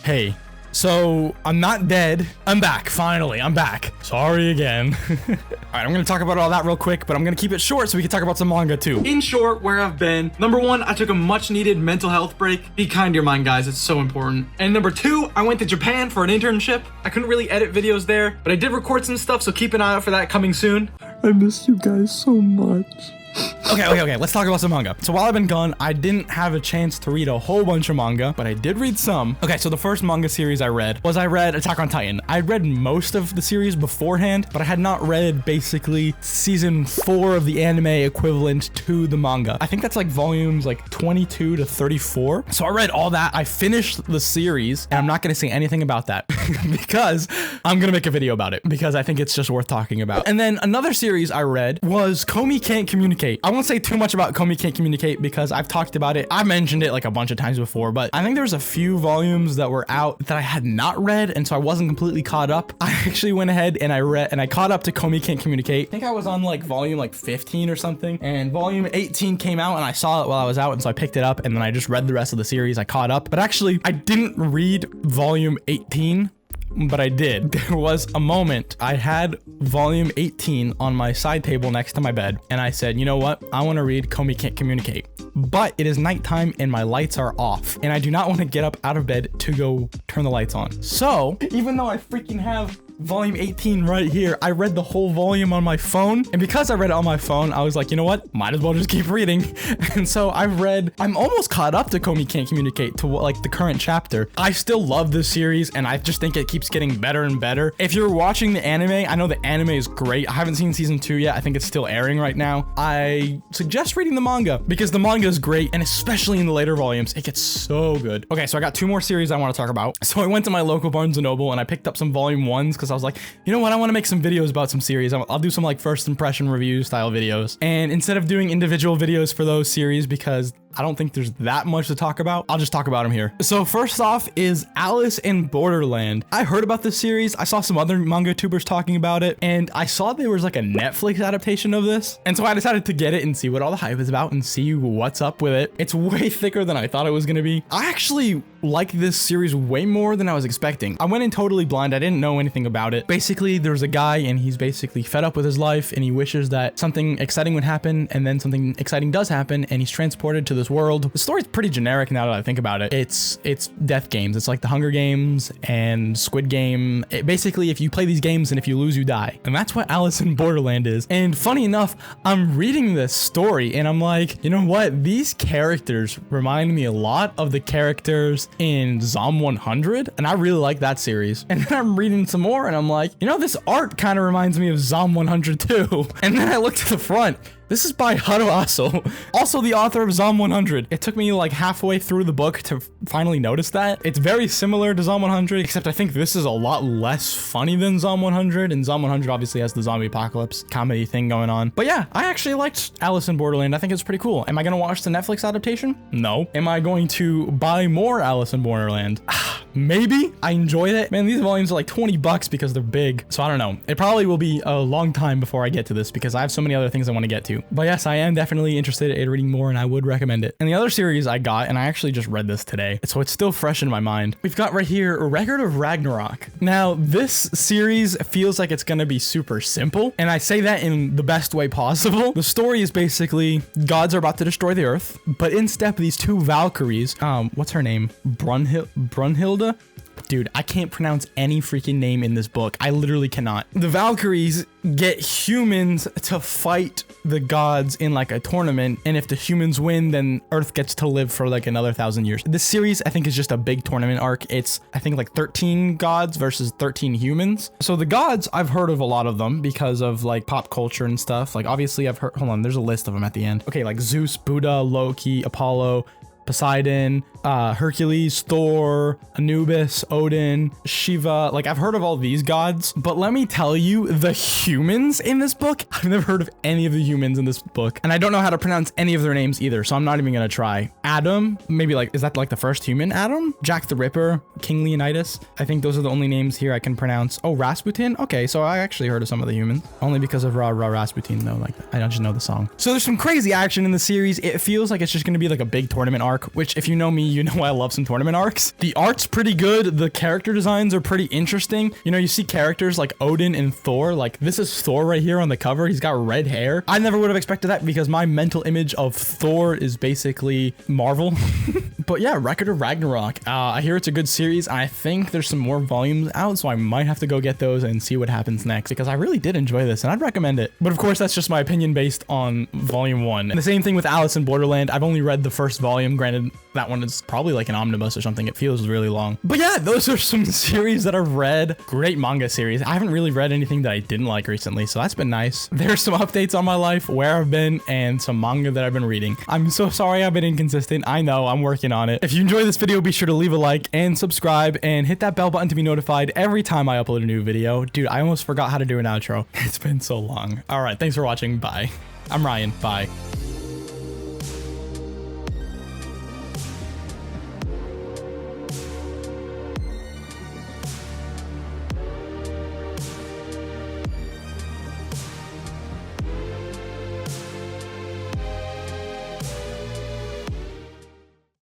Hey, so I'm not dead. I'm back, finally, I'm back. Sorry again. All right, I'm gonna talk about all that real quick, but I'm gonna keep it short so we can talk about some manga too. In short, where I've been. Number one, I took a much needed mental health break. Be kind to your mind, guys, it's so important. And number two, I went to Japan for an internship. I couldn't really edit videos there, but I did record some stuff, so keep an eye out for that coming soon. I miss you guys so much. Okay, let's talk about some manga. So while I've been gone, I didn't have a chance to read a whole bunch of manga, but I did read some. Okay, so the first manga series I read Attack on Titan. I read most of the series beforehand, but I had not read basically season 4 of the anime equivalent to the manga. I think that's like volumes like 22 to 34. So I read all that. I finished the series, and I'm not going to say anything about that because I'm going to make a video about it because I think it's just worth talking about. And then another series I read was Komi Can't Communicate. I won't say too much about Komi Can't Communicate because I've talked about it. I've mentioned it like a bunch of times before, but I think there's a few volumes that were out that I had not read, and so I wasn't completely caught up. I actually went ahead and I caught up to Komi Can't Communicate. I think I was on like volume like 15 or something, and volume 18 came out and I saw it while I was out, and so I picked it up and then I just read the rest of the series. I caught up, but actually I didn't read volume 18. But I did. There was a moment I had volume 18 on my side table next to my bed, and I said, you know what? I want to read Komi Can't Communicate. But it is nighttime and my lights are off, and I do not want to get up out of bed to go turn the lights on. So even though I freaking have volume 18 right here, I read the whole volume on my phone, and because I read it on my phone, I was like, you know what, might as well just keep reading. And so I'm almost caught up to Komi Can't Communicate to like the current chapter. I still love this series, and I just think it keeps getting better and better. If you're watching the anime, I know the anime is great. I haven't seen season 2 yet. I think it's still airing right now. I suggest reading the manga because the manga is great, and especially in the later volumes, it gets so good. Okay, so I got 2 more series I want to talk about. So I went to my local Barnes & Noble and I picked up some volume 1s because I was like, you know what, I want to make some videos about some series. I'll do some like first impression review style videos. And instead of doing individual videos for those series, because I don't think there's that much to talk about, I'll just talk about them here. So first off is Alice in Borderland. I heard about this series. I saw some other manga tubers talking about it, and I saw there was like a Netflix adaptation of this. And so I decided to get it and see what all the hype is about and see what's up with it. It's way thicker than I thought it was going to be. I actually like this series way more than I was expecting. I went in totally blind. I didn't know anything about it. Basically, there's a guy and he's basically fed up with his life and he wishes that something exciting would happen, and then something exciting does happen and he's transported to this world. The story's pretty generic now that I think about it. It's death games. It's like the Hunger Games and Squid Game. Basically, if you play these games and if you lose, you die. And that's what Alice in Borderland is. And funny enough, I'm reading this story and I'm like, you know what? These characters remind me a lot of the characters in Zom 100, and I really like that series. And then I'm reading some more and I'm like, you know, this art kind of reminds me of Zom 100 too. And then I look to the front. This is by Haru Aso, also the author of Zom 100. It took me like halfway through the book to finally notice that. It's very similar to Zom 100, except I think this is a lot less funny than Zom 100, and Zom 100 obviously has the zombie apocalypse comedy thing going on. But yeah, I actually liked Alice in Borderland. I think it's pretty cool. Am I gonna watch the Netflix adaptation? No. Am I going to buy more Alice in Borderland? Maybe. I enjoyed it. Man, these volumes are like $20 because they're big. So I don't know. It probably will be a long time before I get to this because I have so many other things I want to get to. But yes, I am definitely interested in reading more and I would recommend it. And the other series I got, and I actually just read this today, so it's still fresh in my mind. We've got right here A Record of Ragnarok. Now, this series feels like it's going to be super simple, and I say that in the best way possible. The story is basically gods are about to destroy the earth, but in step these 2 Valkyries, what's her name? Brunhilde? Dude, I can't pronounce any freaking name in this book. I literally cannot. The Valkyries get humans to fight the gods in like a tournament, and if the humans win, then Earth gets to live for like another 1,000 years. This series, I think, is just a big tournament arc. It's, I think, like 13 gods versus 13 humans. So the gods, I've heard of a lot of them because of like pop culture and stuff. Like obviously I've heard, hold on, there's a list of them at the end. Okay, like Zeus, Buddha, Loki, Apollo, Poseidon, Hercules, Thor, Anubis, Odin, Shiva. Like, I've heard of all these gods, but let me tell you, the humans in this book, I've never heard of any of the humans in this book, and I don't know how to pronounce any of their names either, so I'm not even gonna try. Adam, maybe like, is that like the first human Adam? Jack the Ripper, King Leonidas. I think those are the only names here I can pronounce. Oh, Rasputin? Okay, so I actually heard of some of the humans. Only because of Ra Ra Rasputin, though. Like, I don't just know the song. So there's some crazy action in the series. It feels like it's just gonna be like a big tournament arc, which if you know me, you know I love some tournament arcs. The art's pretty good. The character designs are pretty interesting. You know, you see characters like Odin and Thor. Like, this is Thor right here on the cover. He's got red hair. I never would have expected that because my mental image of Thor is basically Marvel. But yeah, Record of Ragnarok. I hear it's a good series. I think there's some more volumes out, so I might have to go get those and see what happens next because I really did enjoy this and I'd recommend it. But of course, that's just my opinion based on volume 1. And the same thing with Alice in Borderland. I've only read the first volume. Granted, that one is probably like an omnibus or something. It feels really long. But yeah, those are some series that I've read. Great manga series. I haven't really read anything that I didn't like recently, so that's been nice. There's some updates on my life, where I've been, and some manga that I've been reading. I'm so sorry I've been inconsistent. I know, I'm working on it. If you enjoy this video, be sure to leave a like and subscribe and hit that bell button to be notified every time I upload a new video. Dude, I almost forgot how to do an outro. It's been so long. All right, thanks for watching. Bye. I'm Ryan. Bye.